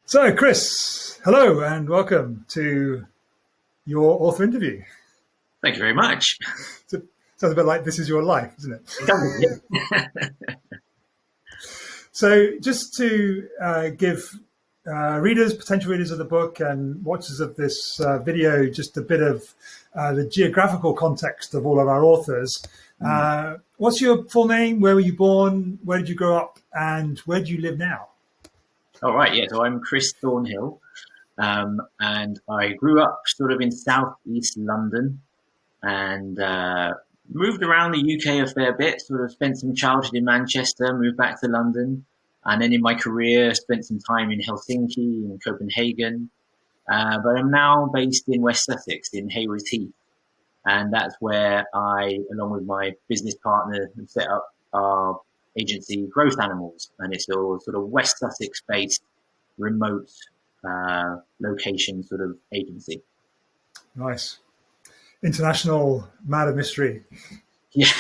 So, Chris, hello and welcome to your author interview. Thank you very much. So, sounds a bit like this is your life, isn't it? So, just to give readers, potential readers of the book and watchers of this video, just a bit of the geographical context of all of our authors. What's your full name? Where were you born? Where did you grow up? And where do you live now? All right, yeah. So I'm Chris Thornhill, and I grew up sort of in southeast London, and moved around the UK a fair bit. Sort of spent some childhood in Manchester, moved back to London, and then in my career spent some time in Helsinki and Copenhagen. But I'm now based in West Sussex in Haywards Heath, and that's where I, along with my business partner, have set up our agency Growth Animals, and it's a sort of West Sussex based remote location sort of agency. Nice. International man of mystery. Yeah.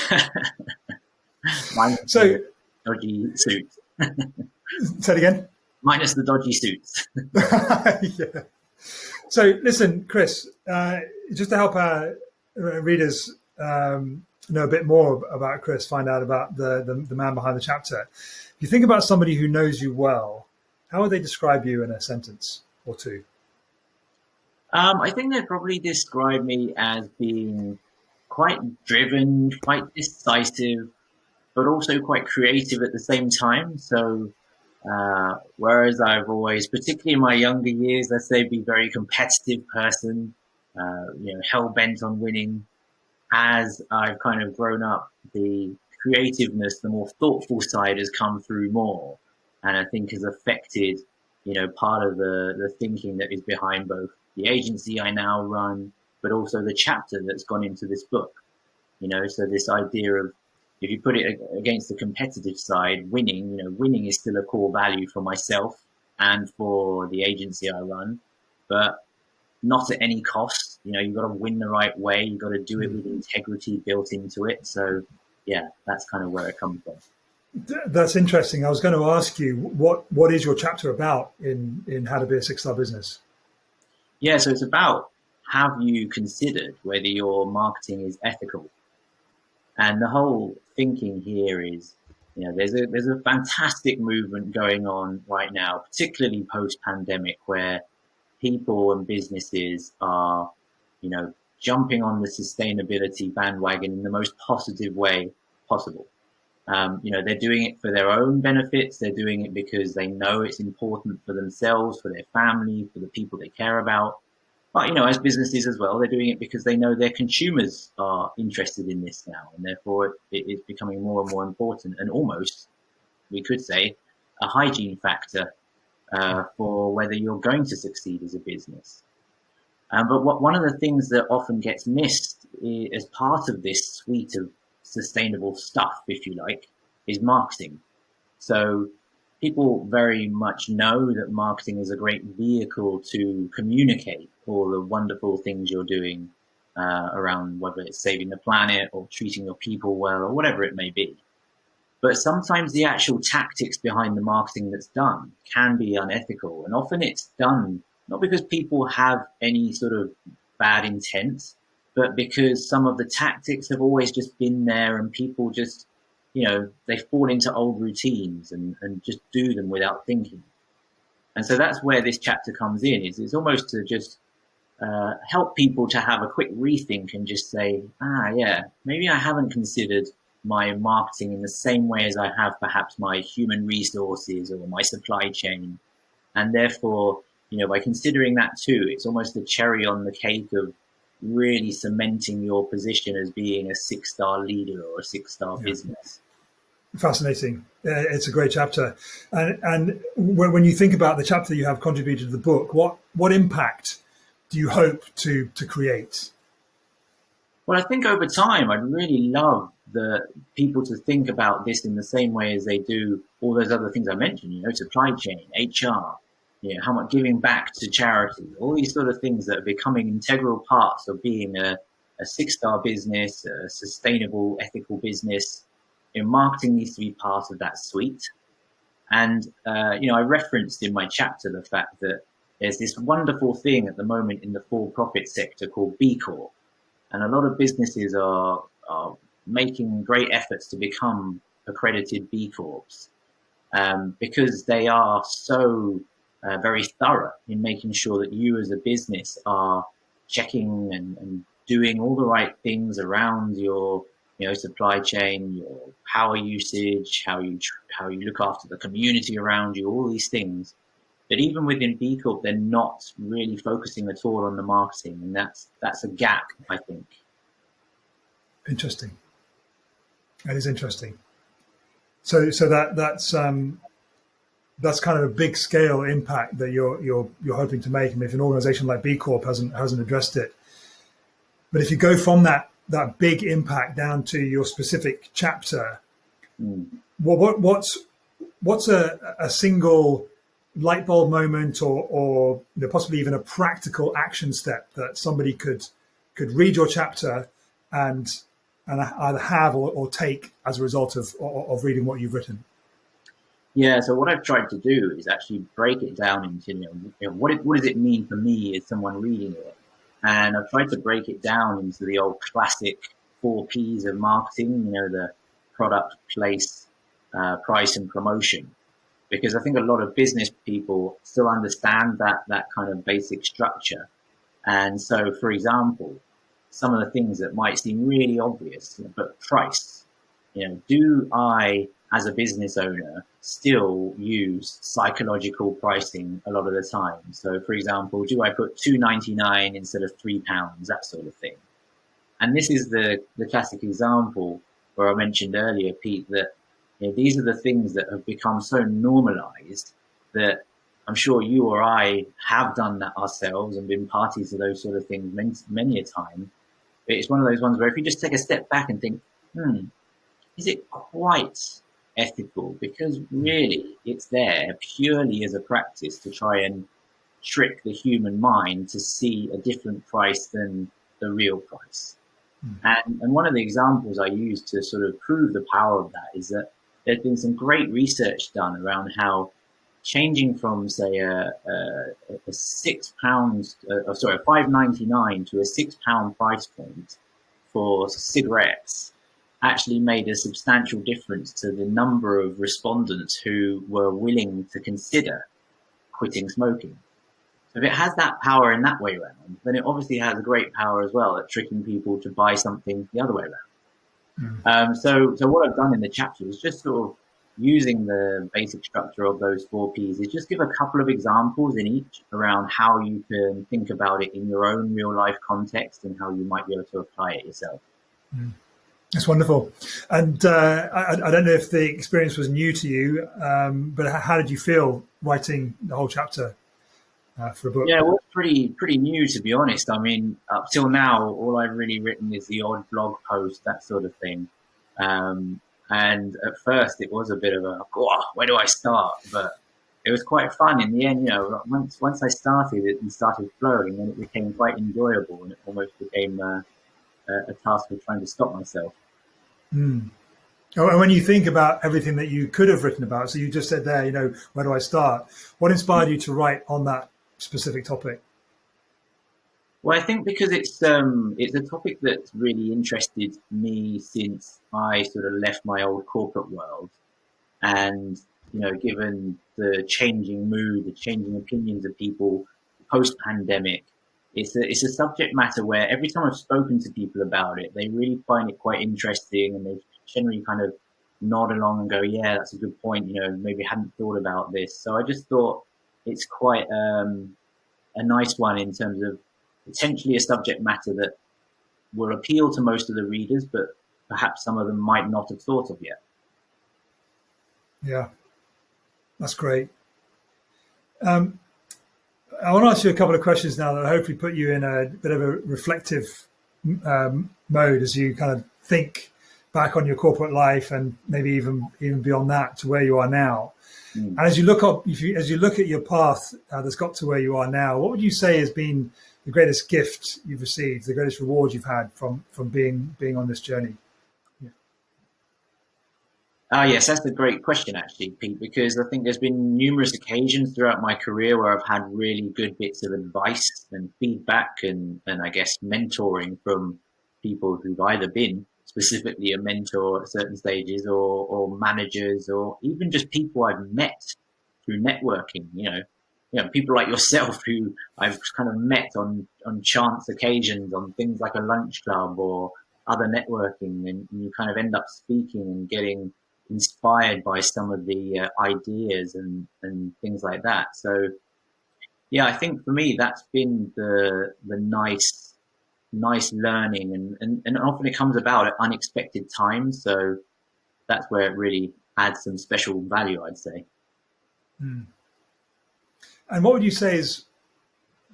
Minus So, the dodgy suits. say it again. Minus the dodgy suits. Yeah. So, listen, Chris, just to help our readers know a bit more about Chris, find out about the man behind the chapter. If you think about somebody who knows you well, how would they describe you in a sentence or two? I think they'd probably describe me as being quite driven, quite decisive, but also quite creative at the same time. So, whereas I've always, particularly in my younger years, let's say, be very competitive person, hell bent on winning. As I've kind of grown up, the creativeness, the more thoughtful side has come through more, and I think has affected, part of the thinking that is behind both the agency I now run, but also the chapter that's gone into this book. So this idea of, if you put it against the competitive side, winning is still a core value for myself and for the agency I run, but not at any cost. You've got to win the right way. You've got to do it with integrity built into it. So, yeah, that's kind of where it comes from. That's interesting. I was going to ask you, what is your chapter about in How to Be a Six-Star Business? Yeah, so it's about, have you considered whether your marketing is ethical? And the whole thinking here is, there's a fantastic movement going on right now, particularly post-pandemic, where people and businesses are, jumping on the sustainability bandwagon in the most positive way possible. They're doing it for their own benefits. They're doing it because they know it's important for themselves, for their family, for the people they care about. But, as businesses as well, they're doing it because they know their consumers are interested in this now. And therefore, it is becoming more and more important, and almost, we could say, a hygiene factor for whether you're going to succeed as a business. But one of the things that often gets missed as part of this suite of sustainable stuff, if you like, is marketing. So people very much know that marketing is a great vehicle to communicate all the wonderful things you're doing around, whether it's saving the planet or treating your people well or whatever it may be. But sometimes the actual tactics behind the marketing that's done can be unethical. And often it's done not because people have any sort of bad intent, but because some of the tactics have always just been there, and people just, they fall into old routines and just do them without thinking. And so that's where this chapter comes in. It's almost to just help people to have a quick rethink and just say, maybe I haven't considered my marketing in the same way as I have perhaps my human resources or my supply chain. And therefore, by considering that too, it's almost a cherry on the cake of really cementing your position as being a six-star leader or a six-star business. Fascinating. It's a great chapter. And when you think about the chapter you have contributed to the book, what impact do you hope to create? Well, I think over time, I'd really love the people to think about this in the same way as they do all those other things I mentioned, supply chain, HR, how much giving back to charity, all these sort of things that are becoming integral parts of being a six-star business, a sustainable, ethical business. Marketing needs to be part of that suite. And, I referenced in my chapter the fact that there's this wonderful thing at the moment in the for-profit sector called B Corp. And a lot of businesses are making great efforts to become accredited B Corps, because they are so very thorough in making sure that you as a business are checking and doing all the right things around your supply chain, your power usage, how you look after the community around you, all these things. But even within B Corp, they're not really focusing at all on the marketing, and that's a gap, I think. Interesting. That is interesting. So that's kind of a big scale impact that you're hoping to make. And if an organization like B Corp hasn't addressed it, but if you go from that big impact down to your specific chapter, what's a single light bulb moment or possibly even a practical action step that somebody could read your chapter and either have or take as a result of reading what you've written? Yeah, so what I've tried to do is actually break it down into what does it mean for me as someone reading it, and I've tried to break it down into the old classic 4 Ps of marketing. The product, place, price, and promotion, because I think a lot of business people still understand that kind of basic structure. And so, for example, some of the things that might seem really obvious, but price. Do I, as a business owner, still use psychological pricing a lot of the time? So, for example, do I put £2.99 instead of £3, that sort of thing? And this is the classic example where I mentioned earlier, Pete, that these are the things that have become so normalized that I'm sure you or I have done that ourselves and been parties to those sort of things many a time. But it's one of those ones where if you just take a step back and think, is it quite ethical? Because really it's there purely as a practice to try and trick the human mind to see a different price than the real price. And one of the examples I use to sort of prove the power of that is that there's been some great research done around how changing from, say, a £5.99 to a £6 price point for cigarettes actually made a substantial difference to the number of respondents who were willing to consider quitting smoking. So if it has that power in that way around, then it obviously has a great power as well at tricking people to buy something the other way around. So what I've done in the chapter is just sort of using the basic structure of those 4 Ps is just give a couple of examples in each around how you can think about it in your own real life context and how you might be able to apply it yourself. That's wonderful. And I don't know if the experience was new to you, but how did you feel writing the whole chapter for a book? Yeah, well, it's pretty new, to be honest. I mean, up till now, all I've really written is the odd blog post, that sort of thing. And at first it was a bit of where do I start? But it was quite fun in the end. Once I started it and started flowing, then it became quite enjoyable, and it almost became a task of trying to stop myself. And when you think about everything that you could have written about, so you just said there, where do I start? What inspired you to write on that specific topic? Well, I think because it's a topic that's really interested me since I sort of left my old corporate world, and given the changing mood, the changing opinions of people post-pandemic, it's a subject matter where every time I've spoken to people about it, they really find it quite interesting, and they generally kind of nod along and go, "Yeah, that's a good point. Maybe I hadn't thought about this." So I just thought it's quite a nice one in terms of potentially a subject matter that will appeal to most of the readers, but perhaps some of them might not have thought of yet. Yeah, that's great. I want to ask you a couple of questions now that hopefully put you in a bit of a reflective mode as you kind of think back on your corporate life and maybe even beyond that to where you are now. And as you look at your path that's got to where you are now, what would you say has been the greatest gift you've received, the greatest reward you've had from being on this journey? Ah, yes, that's a great question, actually, Pete, because I think there's been numerous occasions throughout my career where I've had really good bits of advice and feedback and I guess mentoring from people who've either been specifically a mentor at certain stages or managers or even just people I've met through networking, people like yourself who I've kind of met on chance occasions on things like a lunch club or other networking, and you kind of end up speaking and getting inspired by some of the ideas and things like that. So yeah, I think for me that's been the nice learning, and often it comes about at unexpected times. So that's where it really adds some special value, I'd say. Mm. And what would you say has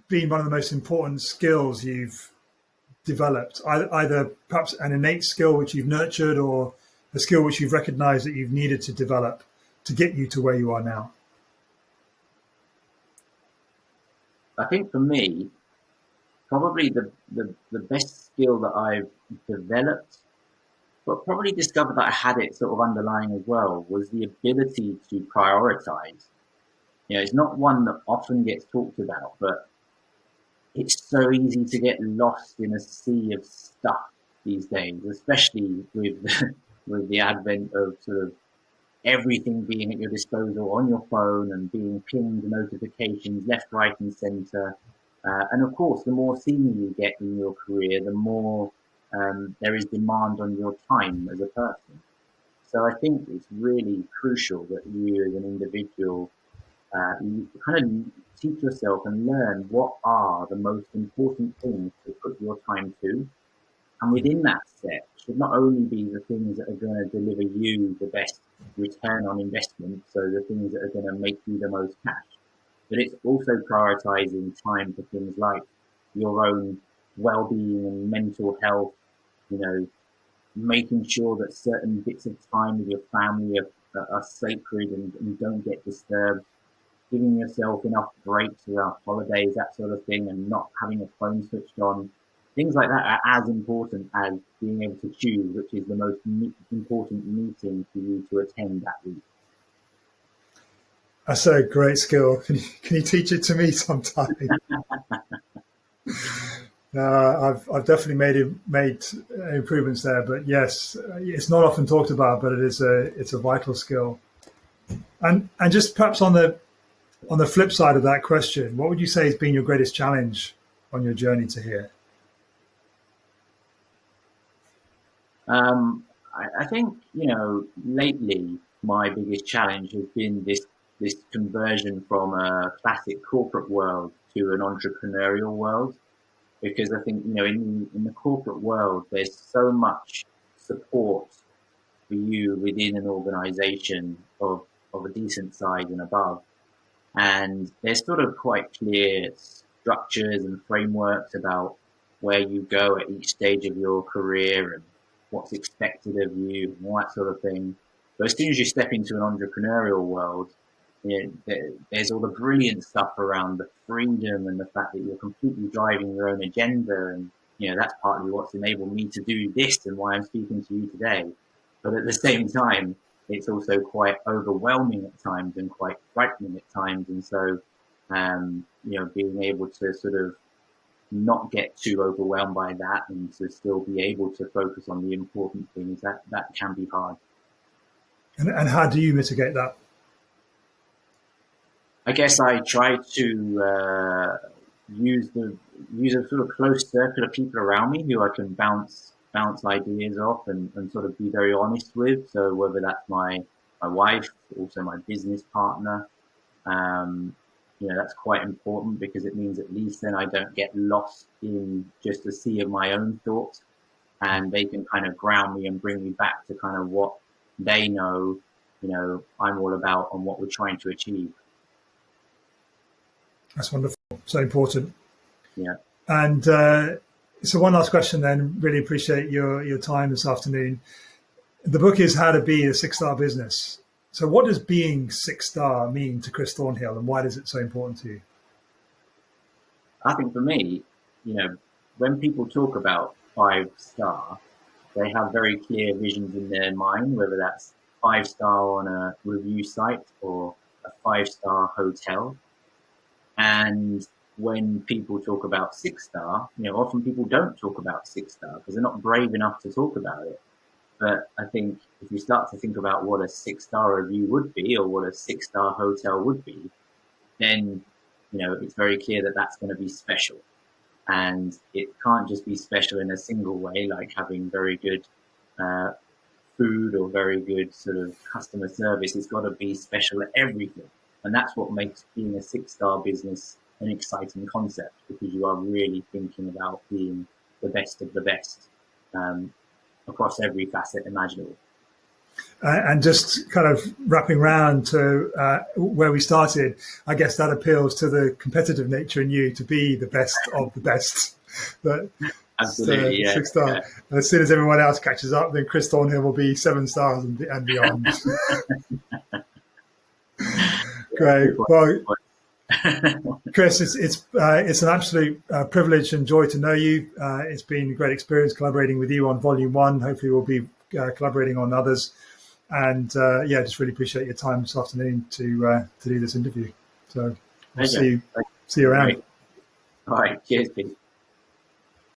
been one of the most important skills you've developed? Either perhaps an innate skill which you've nurtured, or a skill which you've recognized that you've needed to develop to get you to where you are now? I think for me, probably the best skill that I've developed, but probably discovered that I had it sort of underlying as well, was the ability to prioritize. It's not one that often gets talked about, but it's so easy to get lost in a sea of stuff these days, especially with with the advent of sort of everything being at your disposal on your phone and being pinged notifications left, right, and centre. And of course, the more senior you get in your career, the more there is demand on your time as a person. So I think it's really crucial that you, as an individual, you kind of teach yourself and learn what are the most important things to put your time to. And within that set should not only be the things that are going to deliver you the best return on investment, so the things that are going to make you the most cash, but it's also prioritizing time for things like your own well-being and mental health, you know, making sure that certain bits of time with your family are sacred and don't get disturbed, giving yourself enough breaks around holidays, that sort of thing, and not having a phone switched on. Things like that are as important as being able to choose which is the most important meeting for you to attend that week. That's a great skill. Can you teach it to me sometime? I've definitely made improvements there, but yes, it's not often talked about, but it's a vital skill. And just perhaps on the flip side of that question, what would you say has been your greatest challenge on your journey to here? I think lately my biggest challenge has been this conversion from a classic corporate world to an entrepreneurial world, because I think in the corporate world there's so much support for you within an organization of a decent size and above. And there's sort of quite clear structures and frameworks about where you go at each stage of your career and what's expected of you and all that sort of thing. But as soon as you step into an entrepreneurial world, there's all the brilliant stuff around the freedom and the fact that you're completely driving your own agenda. And, that's partly what's enabled me to do this and why I'm speaking to you today. But at the same time, it's also quite overwhelming at times and quite frightening at times. And so, being able to sort of not get too overwhelmed by that and to still be able to focus on the important things, that can be hard. And how do you mitigate that? I guess I try to use the use a sort of close circle of people around me who I can bounce ideas off and sort of be very honest with. So whether that's my wife, also my business partner, that's quite important because it means at least then I don't get lost in just a sea of my own thoughts, and they can kind of ground me and bring me back to kind of what they know, I'm all about and what we're trying to achieve. That's wonderful. So important. Yeah. And so one last question then. Really appreciate your time this afternoon. The book is How to Be a Six-Star Business. So what does being six-star mean to Chris Thornhill, and why is it so important to you? I think for me, when people talk about 5-star, they have very clear visions in their mind, whether that's 5-star on a review site or a 5-star hotel. And when people talk about 6-star, often people don't talk about 6-star because they're not brave enough to talk about it. But I think if you start to think about what a 6-star review would be or what a 6-star hotel would be, then, it's very clear that that's going to be special. And it can't just be special in a single way, like having very good food or very good sort of customer service. It's got to be special at everything. And that's what makes being a 6-star business an exciting concept, because you are really thinking about being the best of the best across every facet imaginable. And just kind of wrapping around to where we started, I guess that appeals to the competitive nature in you to be the best of the best. But absolutely, yeah. 6-star. Yeah. And as soon as everyone else catches up, then Chris Thornhill will be 7 stars and beyond. Great. Well, Chris, it's an absolute privilege and joy to know you. It's been a great experience collaborating with you on Volume 1. Hopefully we'll be collaborating on others. And just really appreciate your time this afternoon to do this interview. So we'll see you around. All right. Cheers, Pete.